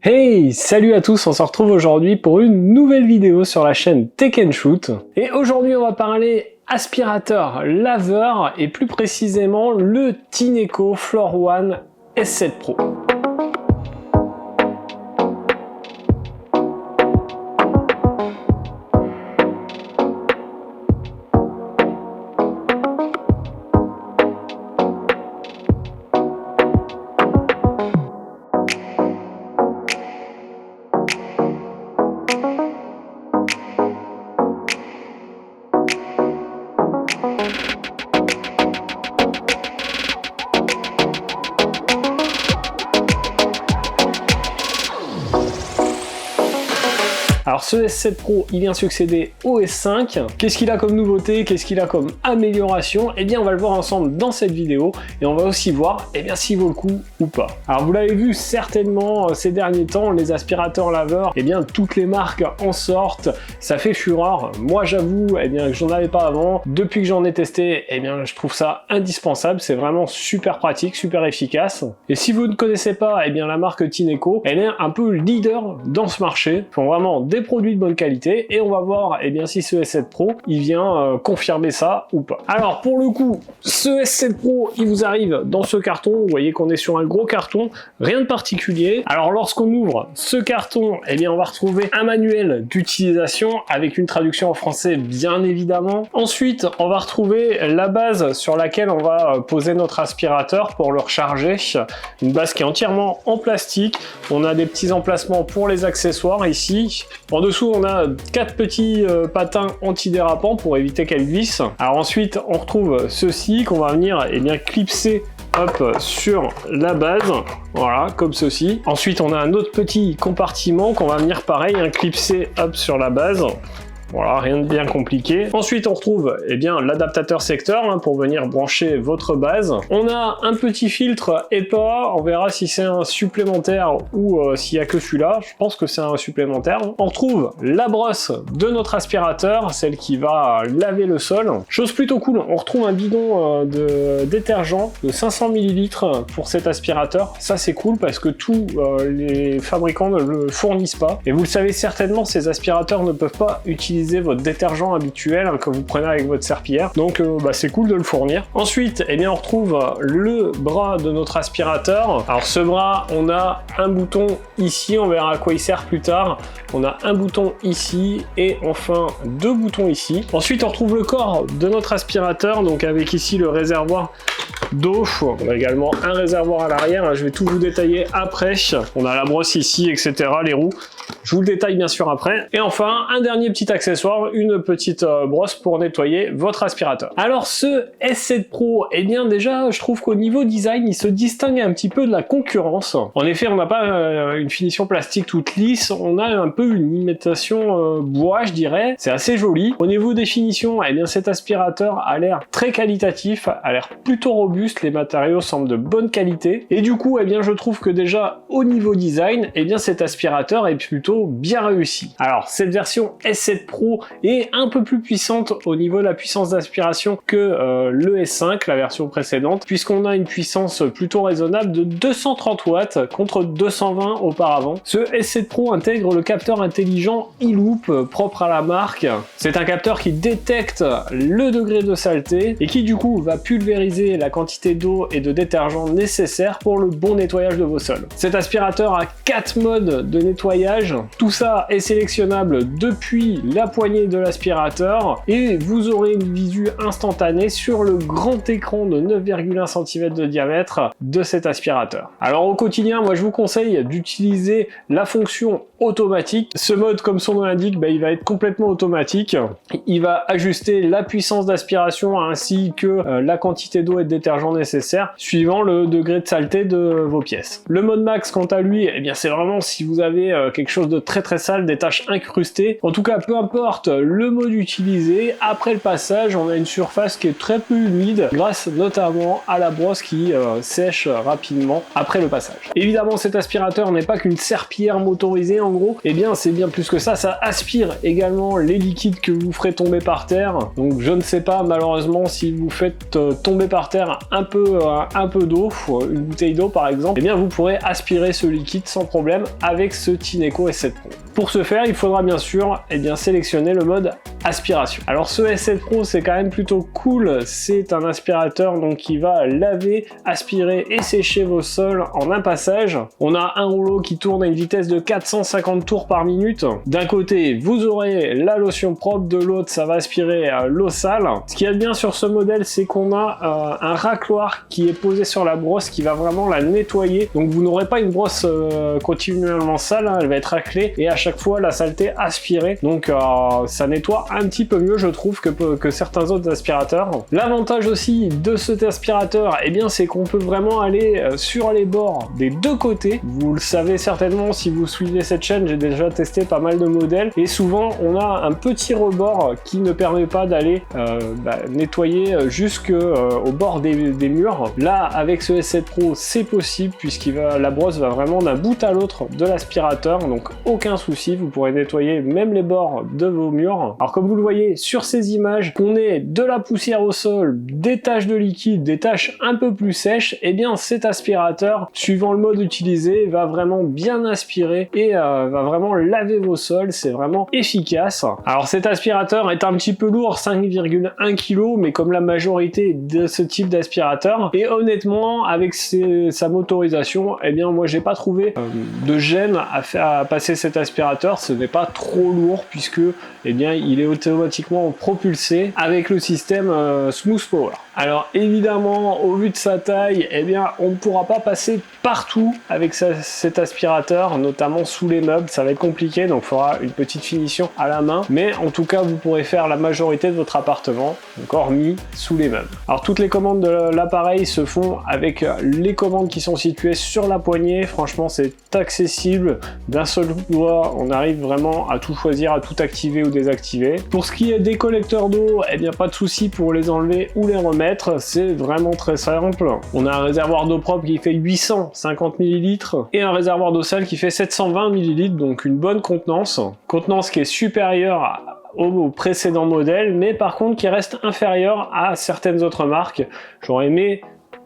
Hey, salut à tous, on se retrouve aujourd'hui pour une nouvelle vidéo sur la chaîne Tech & Shoot. Et aujourd'hui on va parler aspirateur laveur et plus précisément le Tineco Floor One S7 Pro. Alors ce S7 Pro, il vient succéder au S5. Qu'est-ce qu'il a comme nouveauté? Qu'est-ce qu'il a comme amélioration? Eh bien on va le voir ensemble dans cette vidéo et on va aussi voir s'il vaut le coup ou pas. Alors vous l'avez vu certainement ces derniers temps, les aspirateurs laveurs, toutes les marques en sortent, ça fait fureur. Moi j'avoue que j'en avais pas avant. Depuis que j'en ai testé, je trouve ça indispensable, c'est vraiment super pratique, super efficace. Et si vous ne connaissez pas la marque Tineco, elle est un peu leader dans ce marché. Ils font vraiment des produits de bonne qualité et on va voir si ce S7 Pro il vient confirmer ça ou pas. Alors pour le coup, ce S7 Pro il vous arrive dans ce carton, vous voyez qu'on est sur un gros carton, rien de particulier. Alors lorsqu'on ouvre ce carton, on va retrouver un manuel d'utilisation avec une traduction en français bien évidemment. Ensuite on va retrouver la base sur laquelle on va poser notre aspirateur pour le recharger, une base qui est entièrement en plastique. On a des petits emplacements pour les accessoires ici. En dessous, on a 4 petits patins antidérapants pour éviter qu'elles glissent. Alors ensuite, on retrouve ceci qu'on va venir clipser sur la base, voilà, comme ceci. Ensuite, on a un autre petit compartiment qu'on va venir pareil, clipser sur la base. Voilà, rien de bien compliqué. Ensuite, on retrouve l'adaptateur secteur pour venir brancher votre base. On a un petit filtre EPA, on verra si c'est un supplémentaire ou s'il n'y a que celui-là. Je pense que c'est un supplémentaire. On retrouve la brosse de notre aspirateur, celle qui va laver le sol. Chose plutôt cool, on retrouve un bidon de détergent de 500 ml pour cet aspirateur. Ça, c'est cool parce que tous les fabricants ne le fournissent pas. Et vous le savez certainement, ces aspirateurs ne peuvent pas utiliser votre détergent habituel que vous prenez avec votre serpillière, donc c'est cool de le fournir. Ensuite on retrouve le bras de notre aspirateur. Alors ce bras, on a un bouton ici, on verra à quoi il sert plus tard. On a un bouton ici et enfin deux boutons ici. Ensuite on retrouve le corps de notre aspirateur, donc avec ici le réservoir d'eau. On a également un réservoir à l'arrière, je vais tout vous détailler après. On a la brosse ici, etc., les roues. Je vous le détaille bien sûr après. Et enfin, un dernier petit accessoire, une petite brosse pour nettoyer votre aspirateur. Alors ce S7 Pro, déjà, je trouve qu'au niveau design, il se distingue un petit peu de la concurrence. En effet, on n'a pas une finition plastique toute lisse, on a un peu une imitation bois, je dirais. C'est assez joli. Au niveau des finitions, cet aspirateur a l'air très qualitatif, a l'air plutôt robuste, les matériaux semblent de bonne qualité. Et du coup, je trouve que déjà, au niveau design, cet aspirateur est plutôt bien réussi. Alors cette version S7 Pro est un peu plus puissante au niveau de la puissance d'aspiration que le S5, la version précédente, puisqu'on a une puissance plutôt raisonnable de 230 watts contre 220 auparavant. Ce S7 Pro intègre le capteur intelligent eLoop propre à la marque. C'est un capteur qui détecte le degré de saleté et qui du coup va pulvériser la quantité d'eau et de détergent nécessaire pour le bon nettoyage de vos sols. Cet aspirateur a 4 modes de nettoyage. Tout ça est sélectionnable depuis la poignée de l'aspirateur et vous aurez une visu instantanée sur le grand écran de 9,1 cm de diamètre de cet aspirateur. Alors au quotidien, moi je vous conseille d'utiliser la fonction automatique. Ce mode, comme son nom l'indique, il va être complètement automatique. Il va ajuster la puissance d'aspiration ainsi que la quantité d'eau et de détergent nécessaire suivant le degré de saleté de vos pièces. Le mode max, quant à lui, c'est vraiment si vous avez quelque chose de très sale, des taches incrustées. En tout cas, peu importe le mode utilisé, après le passage, on a une surface qui est très peu humide grâce notamment à la brosse qui sèche rapidement après le passage. Évidemment, cet aspirateur n'est pas qu'une serpillière motorisée, on en gros, eh bien c'est bien plus que ça aspire également les liquides que vous ferez tomber par terre. Donc je ne sais pas malheureusement si vous faites tomber par terre un peu d'eau, une bouteille d'eau par exemple, eh bien vous pourrez aspirer ce liquide sans problème avec ce Tineco S7 Pro. Pour ce faire, il faudra bien sûr sélectionner le mode aspiration. Alors ce S7 Pro c'est quand même plutôt cool, c'est un aspirateur donc qui va laver, aspirer et sécher vos sols en un passage. On a un rouleau qui tourne à une vitesse de 450 tours par minute. D'un côté vous aurez la lotion propre, de l'autre ça va aspirer l'eau sale. Ce qu'il y a de bien sur ce modèle c'est qu'on a un racloir qui est posé sur la brosse qui va vraiment la nettoyer, donc vous n'aurez pas une brosse continuellement sale, hein, elle va être raclée et à chaque fois la saleté aspirée, donc ça nettoie un petit peu mieux je trouve que certains autres aspirateurs. L'avantage aussi de cet aspirateur c'est qu'on peut vraiment aller sur les bords des deux côtés. Vous le savez certainement si vous suivez cette chaîne, j'ai déjà testé pas mal de modèles et souvent on a un petit rebord qui ne permet pas d'aller nettoyer jusqu'au bord des murs. Là avec ce S7 Pro c'est possible la brosse va vraiment d'un bout à l'autre de l'aspirateur, donc aucun souci, vous pourrez nettoyer même les bords de vos murs. Alors comme vous le voyez sur ces images, qu'on ait de la poussière au sol, des taches de liquide, des taches un peu plus sèches, cet aspirateur, suivant le mode utilisé, va vraiment bien aspirer et va vraiment laver vos sols, c'est vraiment efficace. Alors cet aspirateur est un petit peu lourd, 5,1 kg, mais comme la majorité de ce type d'aspirateur, et honnêtement avec sa motorisation, moi j'ai pas trouvé de gêne à passer cet aspirateur, ce n'est pas trop lourd puisque il est automatiquement propulsé avec le système Smooth Power. Alors évidemment au vu de sa taille, on ne pourra pas passer partout avec cet aspirateur, notamment sous les meubles, ça va être compliqué, donc il faudra une petite finition à la main, mais en tout cas vous pourrez faire la majorité de votre appartement, donc hormis sous les meubles. Alors toutes les commandes de l'appareil se font avec les commandes qui sont situées sur la poignée, franchement c'est accessible, d'un seul doigt on arrive vraiment à tout choisir, à tout activer ou désactiver. Pour ce qui est des collecteurs d'eau, pas de souci pour les enlever ou les remettre, c'est vraiment très simple. On a un réservoir d'eau propre qui fait 850 ml et un réservoir d'eau sale qui fait 720 ml, donc une bonne contenance qui est supérieure au précédent modèle, mais par contre qui reste inférieur à certaines autres marques. J'aurais aimé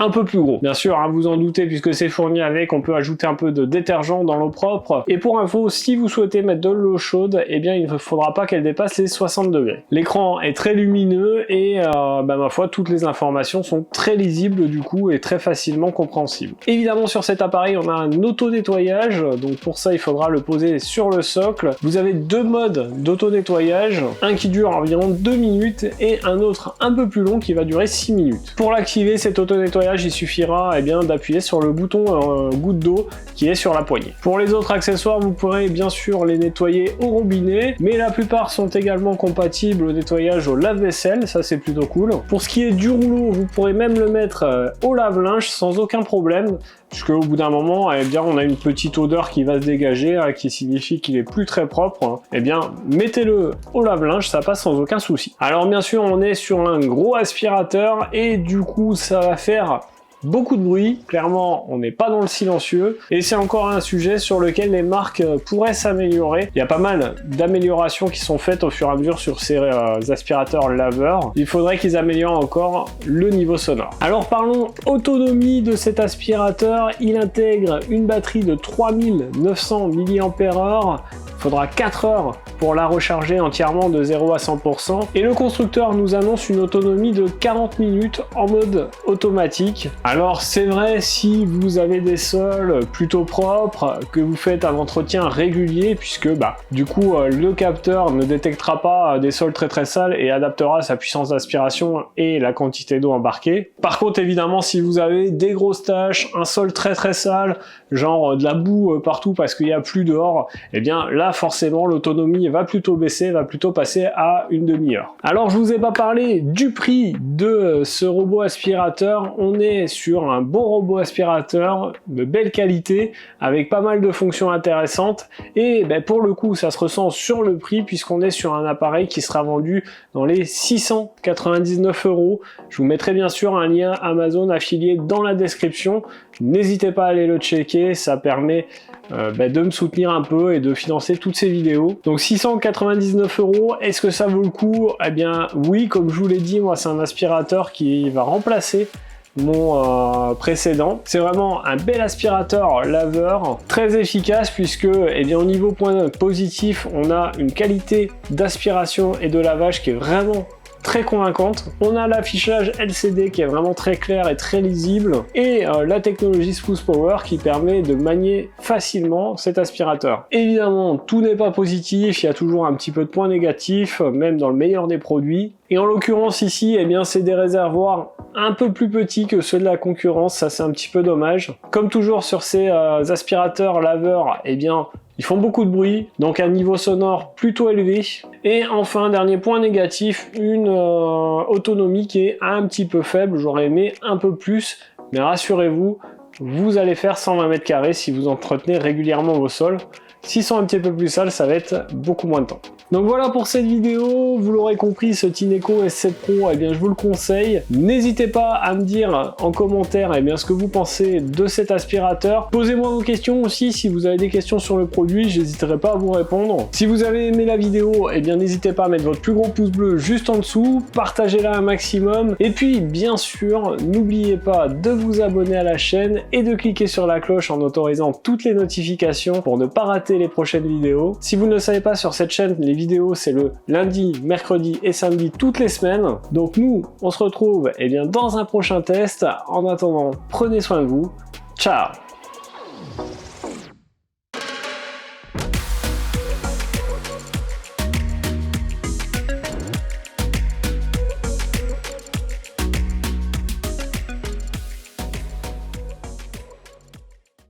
un peu plus gros. Bien sûr, vous en doutez, puisque c'est fourni avec, on peut ajouter un peu de détergent dans l'eau propre. Et pour info, si vous souhaitez mettre de l'eau chaude, il ne faudra pas qu'elle dépasse les 60 degrés. L'écran est très lumineux et ma foi, toutes les informations sont très lisibles du coup et très facilement compréhensibles. Évidemment, sur cet appareil, on a un auto-nettoyage, donc pour ça, il faudra le poser sur le socle. Vous avez deux modes d'auto-nettoyage, un qui dure environ 2 minutes et un autre un peu plus long qui va durer 6 minutes. Pour l'activer, cet auto-nettoyage, il suffira d'appuyer sur le bouton goutte d'eau qui est sur la poignée. Pour les autres accessoires, vous pourrez bien sûr les nettoyer au robinet, mais la plupart sont également compatibles au nettoyage au lave-vaisselle, ça c'est plutôt cool. Pour ce qui est du rouleau, vous pourrez même le mettre au lave-linge sans aucun problème, puisque au bout d'un moment, on a une petite odeur qui va se dégager, qui signifie qu'il est plus très propre. Mettez-le au lave-linge, ça passe sans aucun souci. Alors bien sûr, on est sur un gros aspirateur et du coup, ça va faire beaucoup de bruit, clairement on n'est pas dans le silencieux et c'est encore un sujet sur lequel les marques pourraient s'améliorer. Il y a pas mal d'améliorations qui sont faites au fur et à mesure sur ces aspirateurs laveurs. Il faudrait qu'ils améliorent encore le niveau sonore. Alors parlons autonomie de cet aspirateur. Il intègre une batterie de 3900 mAh. Il faudra 4 heures pour la recharger entièrement de 0 à 100% et le constructeur nous annonce une autonomie de 40 minutes en mode automatique. Alors c'est vrai, si vous avez des sols plutôt propres, que vous faites un entretien régulier, puisque du coup le capteur ne détectera pas des sols très sales et adaptera sa puissance d'aspiration et la quantité d'eau embarquée. Par contre évidemment, si vous avez des grosses taches, un sol très sale, genre de la boue partout parce qu'il n'y a plus dehors, là forcément l'autonomie va plutôt baisser, va plutôt passer à une demi-heure. Alors je vous ai pas parlé du prix de ce robot aspirateur. On est sur un bon robot aspirateur de belle qualité avec pas mal de fonctions intéressantes et pour le coup ça se ressent sur le prix puisqu'on est sur un appareil qui sera vendu dans les 699 €. Je vous mettrai bien sûr un lien Amazon affilié dans la description. N'hésitez pas à aller le checker, ça permet de me soutenir un peu et de financer toutes ces vidéos. Donc 699 €, est-ce que ça vaut le coup? Eh bien oui, comme je vous l'ai dit, moi c'est un aspirateur qui va remplacer mon précédent. C'est vraiment un bel aspirateur laveur, très efficace puisque eh bien, au niveau point positif, on a une qualité d'aspiration et de lavage qui est vraiment très convaincante. On a l'affichage LCD qui est vraiment très clair et très lisible et la technologie Smooth Power qui permet de manier facilement cet aspirateur. Évidemment, tout n'est pas positif, il y a toujours un petit peu de points négatifs, même dans le meilleur des produits. Et en l'occurrence ici, eh bien, c'est des réservoirs un peu plus petits que ceux de la concurrence, ça c'est un petit peu dommage. Comme toujours sur ces aspirateurs laveurs, eh bien, ils font beaucoup de bruit, donc un niveau sonore plutôt élevé. Et enfin, dernier point négatif, une autonomie qui est un petit peu faible. J'aurais aimé un peu plus, mais rassurez-vous, vous allez faire 120 mètres carrés si vous entretenez régulièrement vos sols. S'ils sont un petit peu plus sales, ça va être beaucoup moins de temps. Donc voilà pour cette vidéo, vous l'aurez compris, ce Tineco S7 Pro, eh bien je vous le conseille. N'hésitez pas à me dire en commentaire eh bien, ce que vous pensez de cet aspirateur. Posez-moi vos questions aussi, si vous avez des questions sur le produit, j'hésiterai pas à vous répondre. Si vous avez aimé la vidéo, eh bien n'hésitez pas à mettre votre plus gros pouce bleu juste en dessous, partagez-la un maximum. Et puis bien sûr, n'oubliez pas de vous abonner à la chaîne et de cliquer sur la cloche en autorisant toutes les notifications pour ne pas rater les prochaines vidéos. Si vous ne le savez pas, sur cette chaîne, les vidéos c'est le lundi, mercredi et samedi toutes les semaines. Donc nous, on se retrouve eh bien, dans un prochain test. En attendant, prenez soin de vous. Ciao!